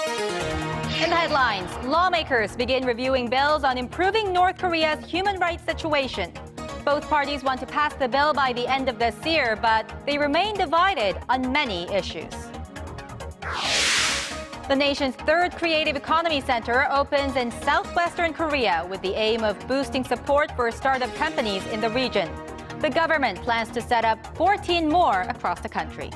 In the headlines, lawmakers begin reviewing bills on improving North Korea's human rights situation. Both parties want to pass the bill by the end of this year, but they remain divided on many issues. The nation's third creative economy center opens in southwestern Korea with the aim of boosting support for startup companies in the region. The government plans to set up 14 more across the country.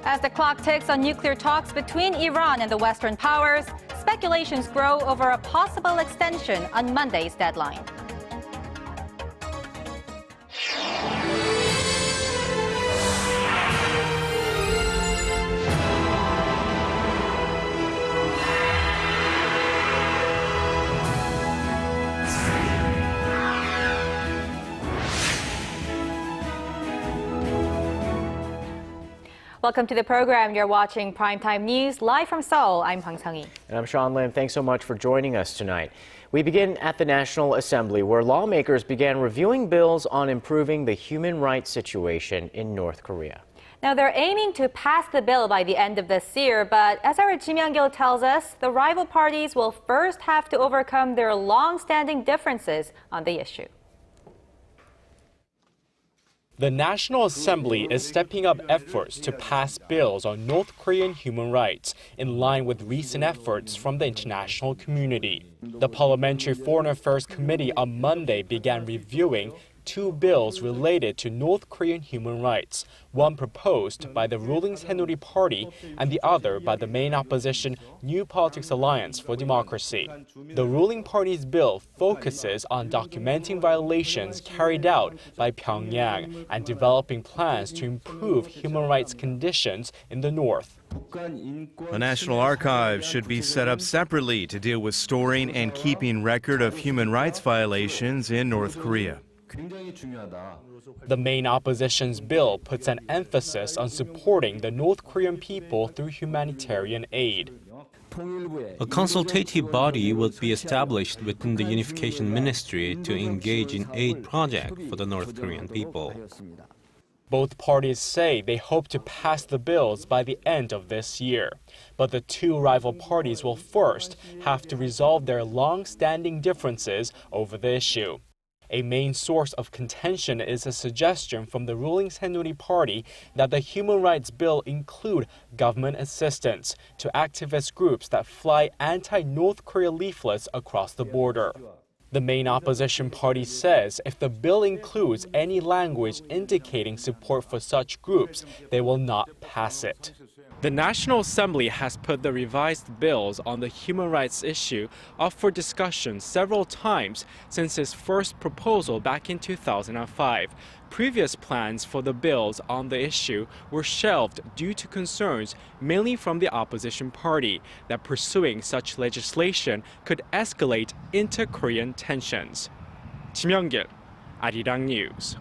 As the clock ticks on nuclear talks between Iran and the Western powers, speculations grow over a possible extension on Monday's deadline. Welcome to the program. You're watching Primetime News live from Seoul. I'm Hwang Sung-hee. And I'm Sean Lim. Thanks so much for joining us tonight. We begin at the National Assembly, where lawmakers began reviewing bills on improving the human rights situation in North Korea. Now, they're aiming to pass the bill by the end of this year, but as our Ji Myung-kil tells us, the rival parties will first have to overcome their long-standing differences on the issue. The National Assembly is stepping up efforts to pass bills on North Korean human rights, in line with recent efforts from the international community. The Parliamentary Foreign Affairs Committee on Monday began reviewing two bills related to North Korean human rights, one proposed by the ruling Saenuri Party and the other by the main opposition New Politics Alliance for Democracy. The ruling party's bill focuses on documenting violations carried out by Pyongyang and developing plans to improve human rights conditions in the north. A national archive should be set up separately to deal with storing and keeping record of human rights violations in North Korea. The main opposition's bill puts an emphasis on supporting the North Korean people through humanitarian aid. A consultative body will be established within the Unification Ministry to engage in aid projects for the North Korean people. Both parties say they hope to pass the bills by the end of this year. But the two rival parties will first have to resolve their long-standing differences over the issue. A main source of contention is a suggestion from the ruling Saenuri Party that the human rights bill include government assistance to activist groups that fly anti-North Korea leaflets across the border. The main opposition party says if the bill includes any language indicating support for such groups, they will not pass it. The National Assembly has put the revised bills on the human rights issue up for discussion several times since its first proposal back in 2005. Previous plans for the bills on the issue were shelved due to concerns, mainly from the opposition party, that pursuing such legislation could escalate inter-Korean tensions. Ji Myung-kil, Arirang News.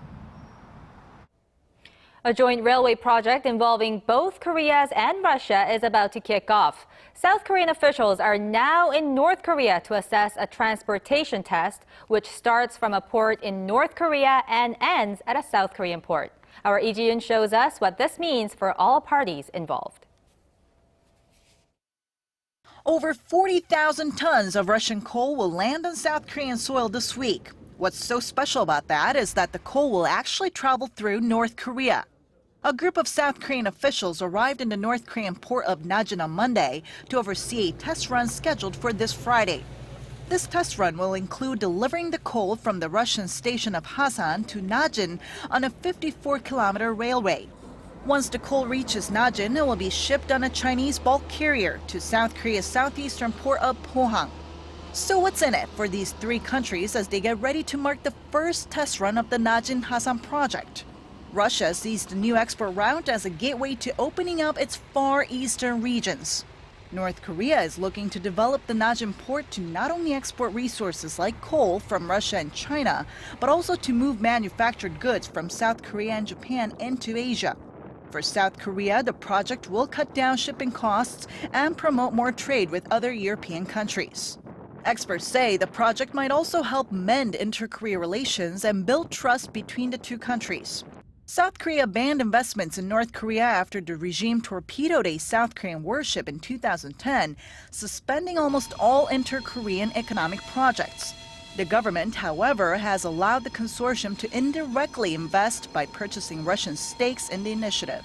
A joint railway project involving both Koreas and Russia is about to kick off. South Korean officials are now in North Korea to assess a transportation test, which starts from a port in North Korea and ends at a South Korean port. Our Lee Ji-yoon shows us what this means for all parties involved. Over 40,000 tons of Russian coal will land on South Korean soil this week. What's so special about that is that the coal will actually travel through North Korea. A group of South Korean officials arrived in the North Korean port of Najin on Monday to oversee a test run scheduled for this Friday. This test run will include delivering the coal from the Russian station of Hasan to Najin on a 54-kilometer railway. Once the coal reaches Najin, it will be shipped on a Chinese bulk carrier to South Korea's southeastern port of Pohang. So what's in it for these three countries as they get ready to mark the first test run of the Najin-Hasan project? Russia sees the new export route as a gateway to opening up its far eastern regions. North Korea is looking to develop the Najin port to not only export resources like coal from Russia and China, but also to move manufactured goods from South Korea and Japan into Asia. For South Korea, the project will cut down shipping costs and promote more trade with other European countries. Experts say the project might also help mend inter-Korea relations and build trust between the two countries. South Korea banned investments in North Korea after the regime torpedoed a South Korean warship in 2010, suspending almost all inter-Korean economic projects. The government, however, has allowed the consortium to indirectly invest by purchasing Russian stakes in the initiative.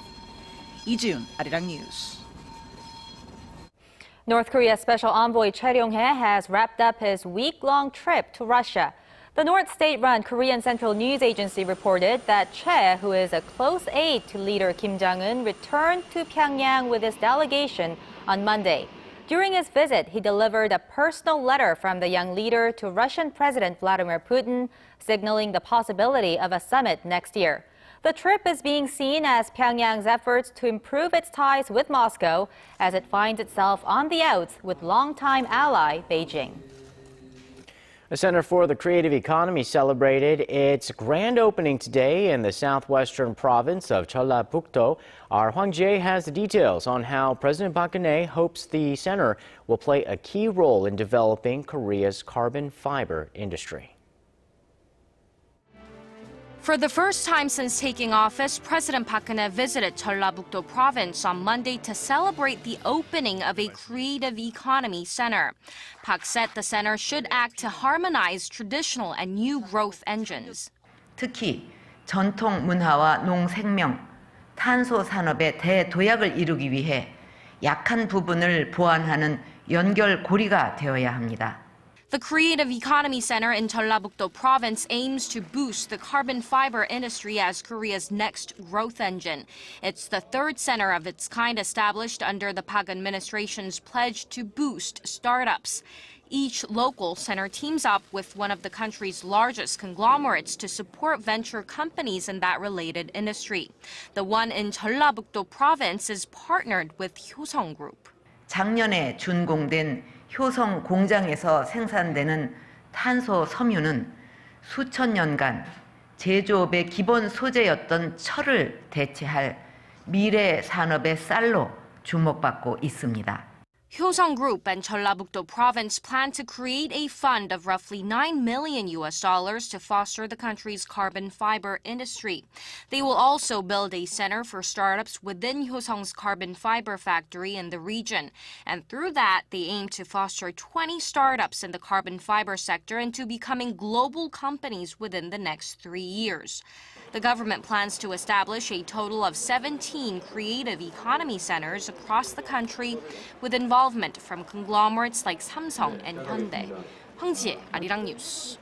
Lee Jun, Arirang News. North Korea's Special Envoy Choi Ryong-hae has wrapped up his week-long trip to Russia. The North State-run Korean Central News Agency reported that Choi, who is a close aide to leader Kim Jong-un, returned to Pyongyang with his delegation on Monday. During his visit, he delivered a personal letter from the young leader to Russian President Vladimir Putin, signaling the possibility of a summit next year. The trip is being seen as Pyongyang's efforts to improve its ties with Moscow as it finds itself on the outs with longtime ally Beijing. The Center for the Creative Economy celebrated its grand opening today in the southwestern province of Jeollabuk-do. Our Hwang Jae has the details on how President Park Geun-hye hopes the center will play a key role in developing Korea's carbon fiber industry. For the first time since taking office, President Park Geun-hye visited Jeollabuk-do province on Monday to celebrate the opening of a creative economy center. Park said the center should act to harmonize traditional and new growth engines. 특히 전통 문화와 농생명, 탄소 산업의 대도약을 이루기 위해 약한 부분을 보완하는 연결고리가 되어야 합니다. The Creative Economy Center in Jeollabuk-do province aims to boost the carbon fiber industry as Korea's next growth engine. It's the third center of its kind established under the Park administration's pledge to boost startups. Each local center teams up with one of the country's largest conglomerates to support venture companies in that related industry. The one in Jeollabuk-do province is partnered with Hyosung Group. 작년에 준공된 효성 공장에서 생산되는 탄소 섬유는 수천 년간 제조업의 기본 소재였던 철을 대체할 미래 산업의 쌀로 주목받고 있습니다. Hyosung Group and Jeollabuk-do province plan to create a fund of roughly $9 million to foster the country's carbon fiber industry. They will also build a center for startups within Hyosung's carbon fiber factory in the region. And through that, they aim to foster 20 startups in the carbon fiber sector into becoming global companies within the next 3 years. The government plans to establish a total of 17 creative economy centers across the country with involvement from conglomerates like Samsung and Hyundai. Hwang Jae, Arirang News.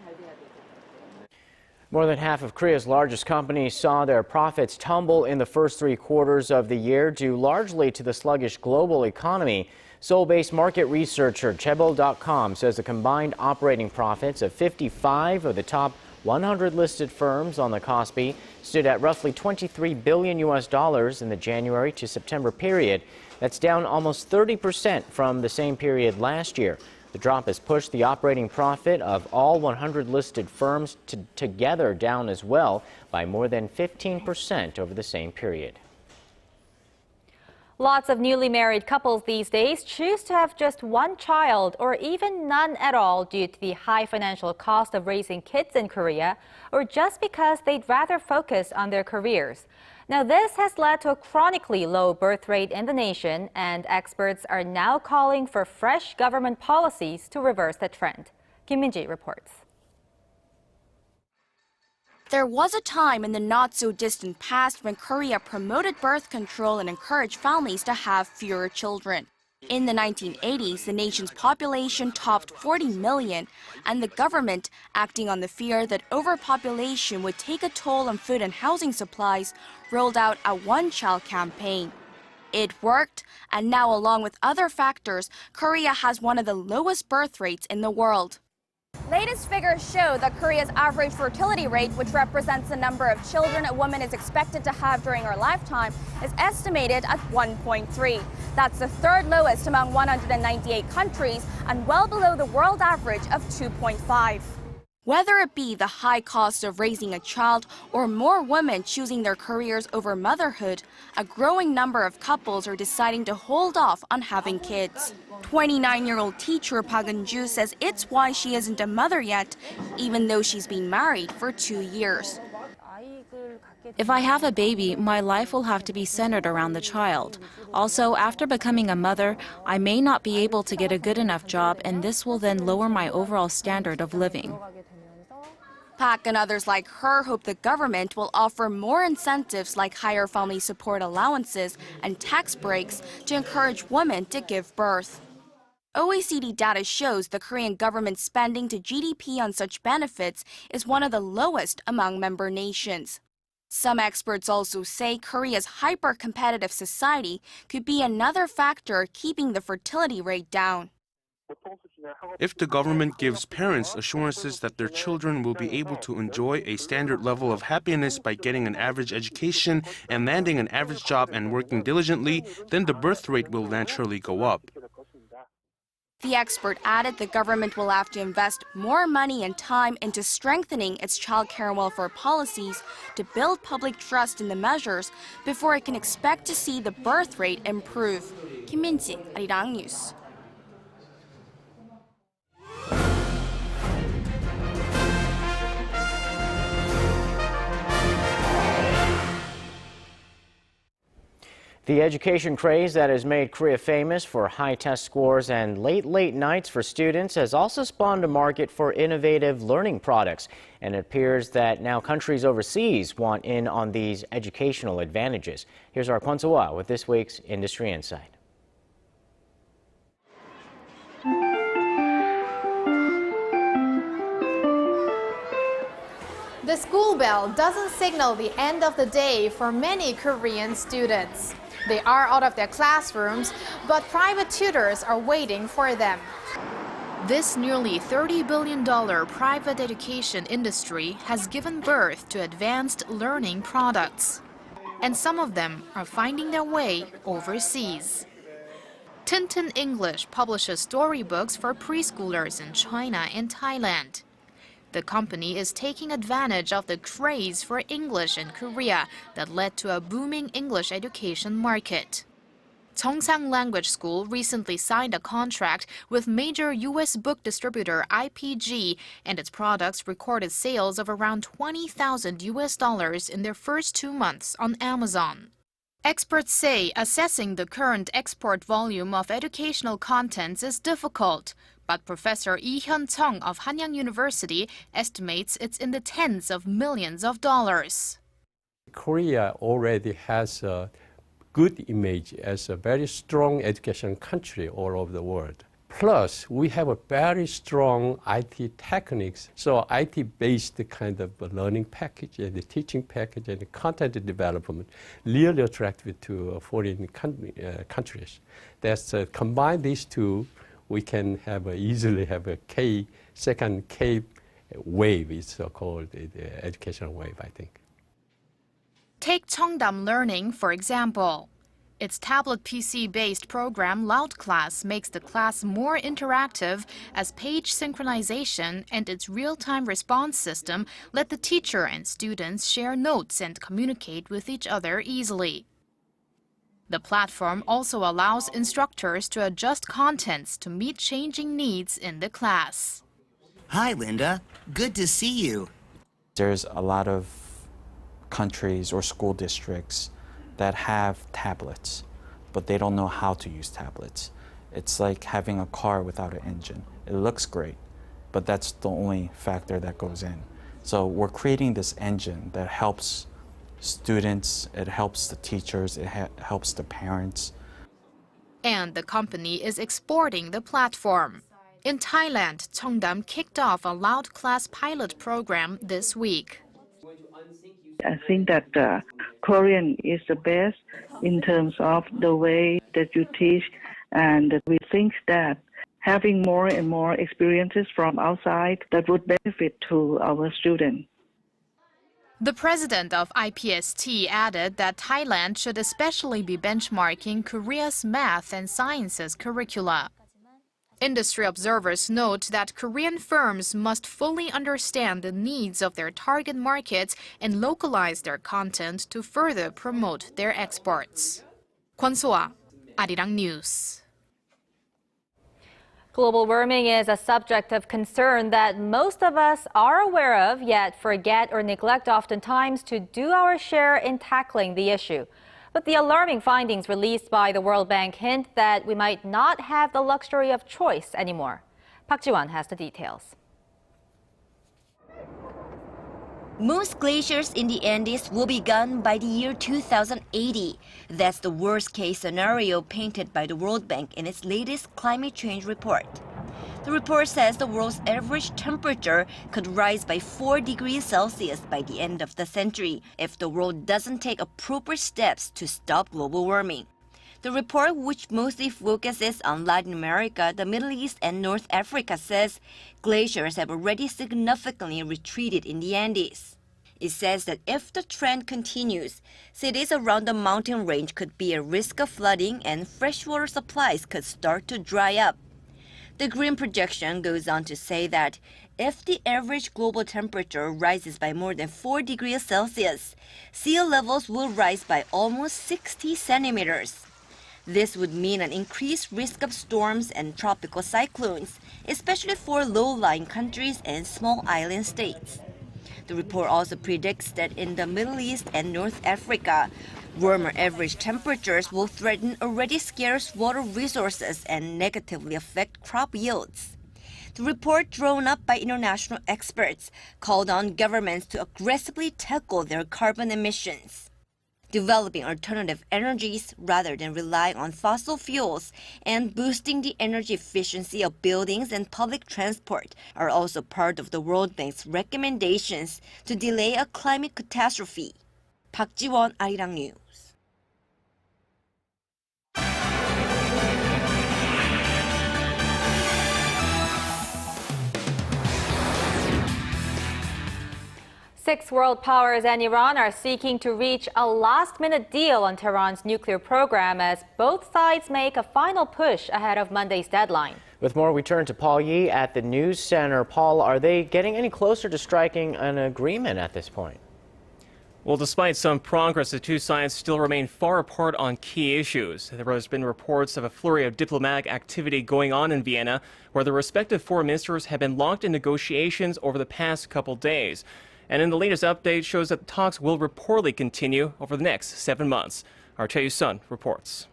More than half of Korea's largest companies saw their profits tumble in the first 3 quarters of the year, due largely to the sluggish global economy. Seoul-based market researcher Chaebol.com says the combined operating profits of 55 of the top 100 listed firms on the Kospi stood at roughly $23 billion in the January to September period. That's down almost 30% from the same period last year. The drop has pushed the operating profit of all 100 listed firms together down as well by more than 15% over the same period. Lots of newly married couples these days choose to have just one child or even none at all due to the high financial cost of raising kids in Korea, or just because they'd rather focus on their careers. Now, this has led to a chronically low birth rate in the nation, and experts are now calling for fresh government policies to reverse the trend. Kim Min-ji reports. There was a time in the not-so-distant past when Korea promoted birth control and encouraged families to have fewer children. In the 1980s, the nation's population topped 40 million, and the government, acting on the fear that overpopulation would take a toll on food and housing supplies, rolled out a one-child campaign. It worked, and now, along with other factors, Korea has one of the lowest birth rates in the world. Latest figures show that Korea's average fertility rate, which represents the number of children a woman is expected to have during her lifetime, is estimated at 1.3. That's the third lowest among 198 countries and well below the world average of 2.5. Whether it be the high cost of raising a child or more women choosing their careers over motherhood, a growing number of couples are deciding to hold off on having kids. 29-year-old teacher Park Eun-ju says it's why she isn't a mother yet, even though she's been married for 2 years. If I have a baby, my life will have to be centered around the child. Also, after becoming a mother, I may not be able to get a good enough job, and this will then lower my overall standard of living. Pak and others like her hope the government will offer more incentives like higher family support allowances and tax breaks to encourage women to give birth. OECD data shows the Korean government's spending to GDP on such benefits is one of the lowest among member nations. Some experts also say Korea's hyper-competitive society could be another factor keeping the fertility rate down. If the government gives parents assurances that their children will be able to enjoy a standard level of happiness by getting an average education and landing an average job and working diligently, then the birth rate will naturally go up. The expert added the government will have to invest more money and time into strengthening its child care and welfare policies to build public trust in the measures before it can expect to see the birth rate improve. Kim Min-ji, Arirang News. The education craze that has made Korea famous for high test scores and late nights for students has also spawned a market for innovative learning products. And it appears that now countries overseas want in on these educational advantages. Here's our Kwon So-hwa with this week's Industry Insight. The school bell doesn't signal the end of the day for many Korean students. They are out of their classrooms, but private tutors are waiting for them. This nearly $30 billion private education industry has given birth to advanced learning products. And some of them are finding their way overseas. Tintin English publishes storybooks for preschoolers in China and Thailand. The company is taking advantage of the craze for English in Korea that led to a booming English education market. Cheongsang Language School recently signed a contract with major U.S. book distributor IPG, and its products recorded sales of around $20,000 in their first 2 months on Amazon. Experts say assessing the current export volume of educational contents is difficult. But Professor Lee Hyun-chung of Hanyang University estimates it's in the tens of millions of dollars. Korea already has a good image as a very strong education country all over the world. Plus, we have a very strong IT techniques, so IT-based kind of learning package and the teaching package and the content development really attractive to foreign countries. That's combine these two, we can easily have a second K wave, it's so-called the educational wave, I think. Take Cheongdam Learning, for example. Its tablet PC-based program Loud Class makes the class more interactive as page synchronization and its real-time response system let the teacher and students share notes and communicate with each other easily. The platform also allows instructors to adjust contents to meet changing needs in the class. Hi, Linda. Good to see you. There's a lot of countries or school districts that have tablets, but they don't know how to use tablets. It's like having a car without an engine. It looks great, but that's the only factor that goes in. So we're creating this engine that helps students, it helps the teachers, it helps the parents. And the company is exporting the platform. In Thailand, Cheongdam kicked off a Loud Class pilot program this week. I think that Korean is the best in terms of the way that you teach, and we think that having more and more experiences from outside that would benefit to our students. The president of IPST added that Thailand should especially be benchmarking Korea's math and sciences curricula. Industry observers note that Korean firms must fully understand the needs of their target markets and localize their content to further promote their exports. Kwon So-hwa, Arirang News. Global warming is a subject of concern that most of us are aware of, yet forget or neglect oftentimes to do our share in tackling the issue. But the alarming findings released by the World Bank hint that we might not have the luxury of choice anymore. Park Ji-won has the details. Most glaciers in the Andes will be gone by the year 2080. That's the worst-case scenario painted by the World Bank in its latest climate change report. The report says the world's average temperature could rise by 4 degrees Celsius by the end of the century if the world doesn't take appropriate steps to stop global warming. The report, which mostly focuses on Latin America, the Middle East, and North Africa, says glaciers have already significantly retreated in the Andes. It says that if the trend continues, cities around the mountain range could be at risk of flooding and freshwater supplies could start to dry up. The green projection goes on to say that if the average global temperature rises by more than 4 degrees Celsius, sea levels will rise by almost 60 centimeters. This would mean an increased risk of storms and tropical cyclones, especially for low-lying countries and small island states. The report also predicts that in the Middle East and North Africa, warmer average temperatures will threaten already scarce water resources and negatively affect crop yields. The report, drawn up by international experts, called on governments to aggressively tackle their carbon emissions. Developing alternative energies rather than relying on fossil fuels and boosting the energy efficiency of buildings and public transport are also part of the World Bank's recommendations to delay a climate catastrophe. Park Ji-won, Arirang News. Six world powers and Iran are seeking to reach a last-minute deal on Tehran's nuclear program as both sides make a final push ahead of Monday's deadline. With more, we turn to Paul Yi at the News Center. Paul, are they getting any closer to striking an agreement at this point? Well, despite some progress, the two sides still remain far apart on key issues. There has been reports of a flurry of diplomatic activity going on in Vienna, where the respective foreign ministers have been locked in negotiations over the past couple days. And in the latest update shows that the talks will reportedly continue over the next 7 months. Our Chae-Sun reports.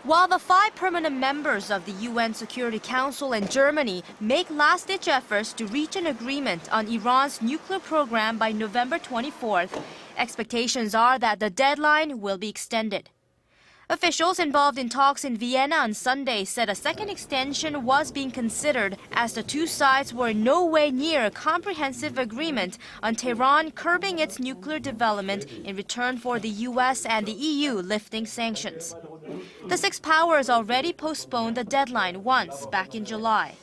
While the 5 permanent members of the UN Security Council and Germany make last-ditch efforts to reach an agreement on Iran's nuclear program by November 24th, expectations are that the deadline will be extended. Officials involved in talks in Vienna on Sunday said a second extension was being considered as the two sides were no way near a comprehensive agreement on Tehran curbing its nuclear development in return for the US and the EU lifting sanctions. The 6 powers already postponed the deadline once back in July.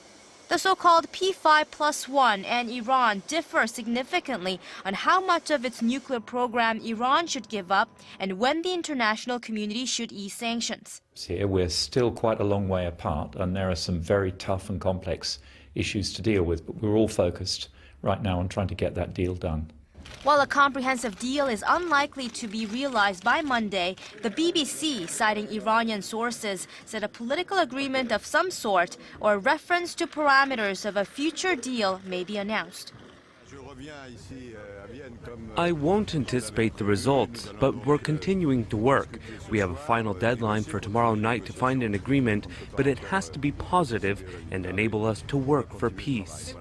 The so-called P5+1 and Iran differ significantly on how much of its nuclear program Iran should give up and when the international community should ease sanctions. Here we're still quite a long way apart, and there are some very tough and complex issues to deal with, but we're all focused right now on trying to get that deal done. While a comprehensive deal is unlikely to be realized by Monday, the BBC, citing Iranian sources, said a political agreement of some sort or a reference to parameters of a future deal may be announced. I won't anticipate the results, but we're continuing to work. We have a final deadline for tomorrow night to find an agreement, but it has to be positive and enable us to work for peace.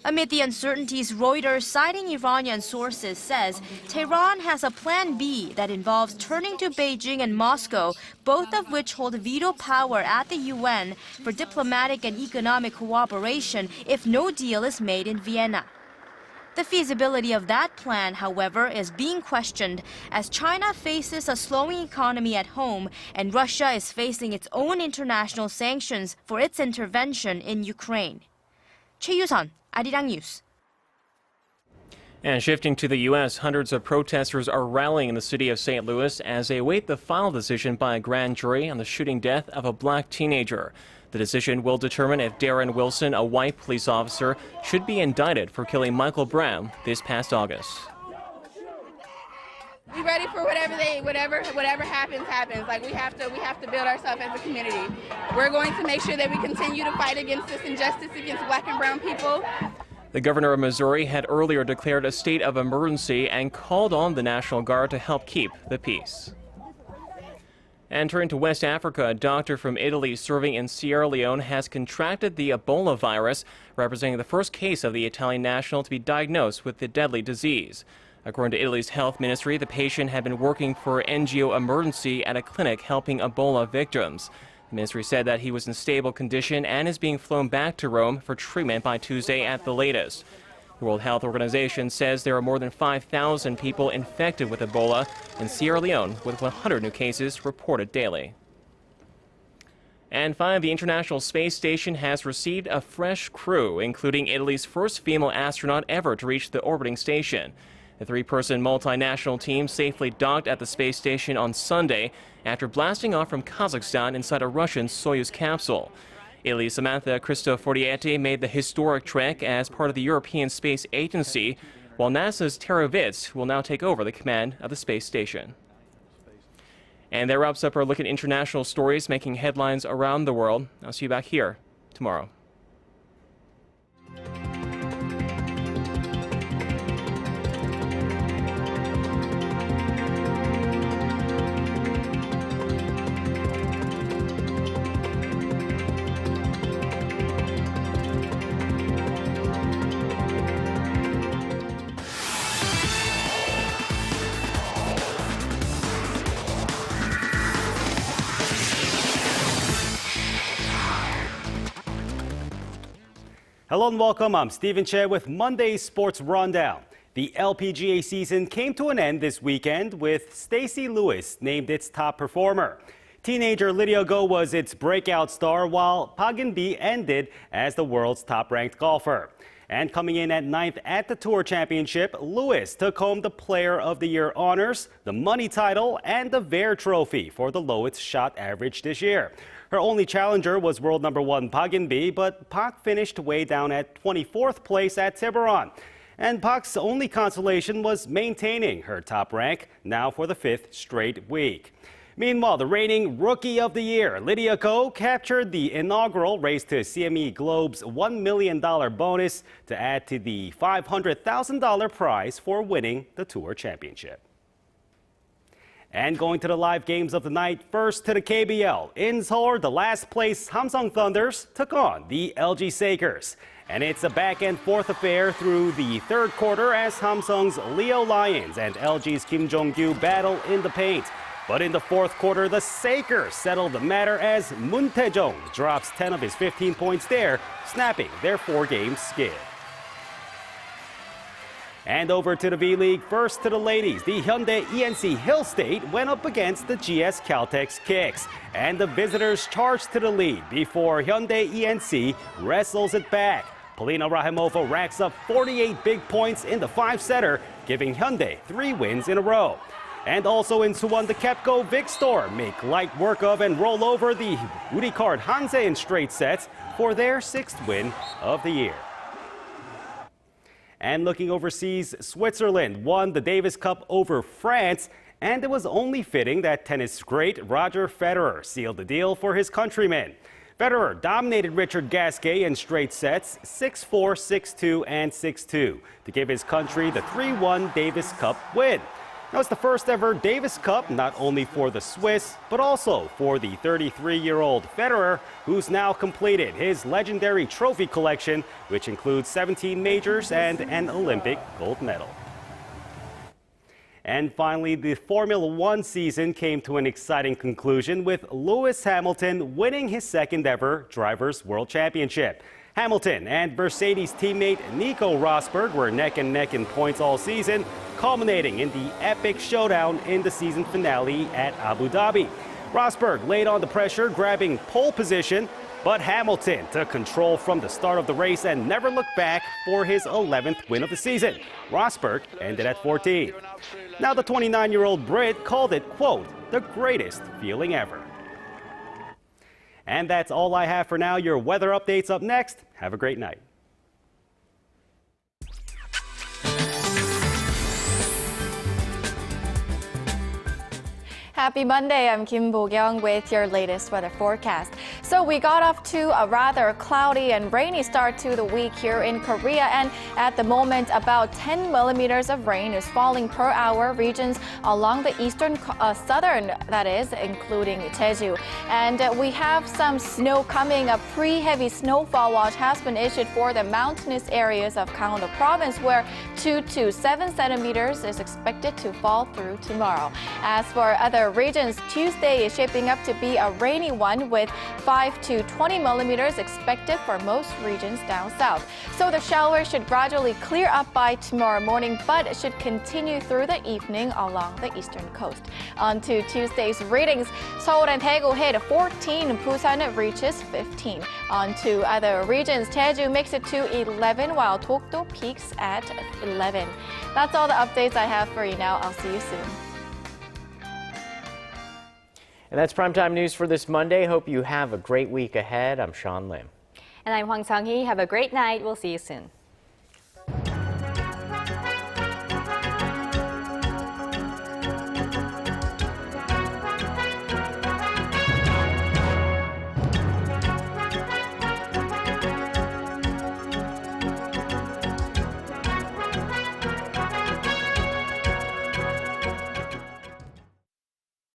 Amid the uncertainties, Reuters, citing Iranian sources, says Tehran has a plan B that involves turning to Beijing and Moscow, both of which hold veto power at the UN, for diplomatic and economic cooperation if no deal is made in Vienna. The feasibility of that plan, however, is being questioned as China faces a slowing economy at home and Russia is facing its own international sanctions for its intervention in Ukraine. Chae-Sun, Arirang News. And shifting to the U.S., hundreds of protesters are rallying in the city of St. Louis as they await the final decision by a grand jury on the shooting death of a black teenager. The decision will determine if Darren Wilson, a white police officer, should be indicted for killing Michael Brown this past August. We ready for whatever happens. Like we have to build ourselves as a community. We're going to make sure that we continue to fight against this injustice against black and brown people. The governor of Missouri had earlier declared a state of emergency and called on the National Guard to help keep the peace. And turning to West Africa, a doctor from Italy serving in Sierra Leone has contracted the Ebola virus, representing the first case of the Italian national to be diagnosed with the deadly disease. According to Italy's health ministry, the patient had been working for NGO Emergency at a clinic helping Ebola victims. The ministry said that he was in stable condition and is being flown back to Rome for treatment by Tuesday at the latest. The World Health Organization says there are more than 5,000 people infected with Ebola in Sierra Leone, with 100 new cases reported daily. And finally, the International Space Station has received a fresh crew, including Italy's first female astronaut ever to reach the orbiting station. The three-person multinational team safely docked at the space station on Sunday after blasting off from Kazakhstan inside a Russian Soyuz capsule. Italy's Samantha Cristoforietti made the historic trek as part of the European Space Agency, while NASA's Tara Vitz will now take over the command of the space station. And that wraps up our look at international stories making headlines around the world. I'll see you back here tomorrow. Hello and welcome. I'm Stephen Che with Monday's Sports Rundown. The LPGA season came to an end this weekend with Stacey Lewis named its top performer. Teenager Lydia Ko was its breakout star, while Park In-bi ended as the world's top-ranked golfer. And coming in at 9th at the Tour Championship, Lewis took home the Player of the Year honors, the money title, and the Vare Trophy for the lowest shot average this year. Her only challenger was world number 1 Park In-bi, but Park finished way down at 24th place at Tiburon. And Park's only consolation was maintaining her top rank, now for the 5th straight week. Meanwhile, the reigning Rookie of the Year, Lydia Ko, captured the inaugural race to CME Globe's $1 million bonus to add to the $500,000 prize for winning the Tour Championship. And going to the live games of the night, first to the KBL. In Seoul, the last place Samsung Thunders took on the LG Sakers. And it's a back-and-forth affair through the third quarter as Samsung's Leo Lions and LG's Kim Jong-gyu battle in the paint. But in the fourth quarter, the Sakers settled the matter as Moon Tae-jong drops 10 of his 15 points there, snapping their 4-game skid. And over to the V-League, first to the ladies. The Hyundai ENC Hill State went up against the GS Caltex Kicks. And the visitors charged to the lead before Hyundai ENC wrestles it back. Polina Rahimova racks up 48 big points in the 5-setter, giving Hyundai 3 wins in a row. And also in Suwon, the Kepco Victor make light work of and roll over the Uricard Hanse in straight sets for their 6th win of the year. And looking overseas, Switzerland won the Davis Cup over France, and it was only fitting that tennis great Roger Federer sealed the deal for his countrymen. Federer dominated Richard Gasquet in straight sets, 6-4, 6-2, and 6-2, to give his country the 3-1 Davis Cup win. Now, it's the first ever Davis Cup, not only for the Swiss, but also for the 33-year-old Federer, who's now completed his legendary trophy collection, which includes 17 majors and an Olympic gold medal. And finally, the Formula One season came to an exciting conclusion with Lewis Hamilton winning his 2nd ever Drivers' World Championship. Hamilton and Mercedes teammate Nico Rosberg were neck and neck in points all season, culminating in the epic showdown in the season finale at Abu Dhabi. Rosberg laid on the pressure, grabbing pole position, but Hamilton took control from the start of the race and never looked back for his 11th win of the season. Rosberg ended at 14th. Now the 29-year-old Brit called it, quote, the greatest feeling ever. And that's all I have for now. Your weather updates up next. Have a great night. Happy Monday, I'm Kim Bo-kyung with your latest weather forecast. So we got off to a rather cloudy and rainy start to the week here in Korea, and at the moment about 10 millimeters of rain is falling per hour regions along the eastern southern, that is, including Jeju. And we have some snow coming. A pre-heavy snowfall watch has been issued for the mountainous areas of Gangwon province, where 2 to 7 centimeters is expected to fall through tomorrow. As for other regions, Tuesday is shaping up to be a rainy one with 5 to 20 millimeters expected for most regions down south. So the showers should gradually clear up by tomorrow morning, but it should continue through the evening along the eastern coast. On to Tuesday's readings, Seoul and Daegu hit 14, Busan reaches 15. On to other regions, Jeju makes it to 11, while Dokdo peaks at 11. That's all the updates I have for you now. I'll see you soon. And that's Primetime News for this Monday. Hope you have a great week ahead. I'm Sean Lim. And I'm Hwang Sung-hee. Have a great night. We'll see you soon.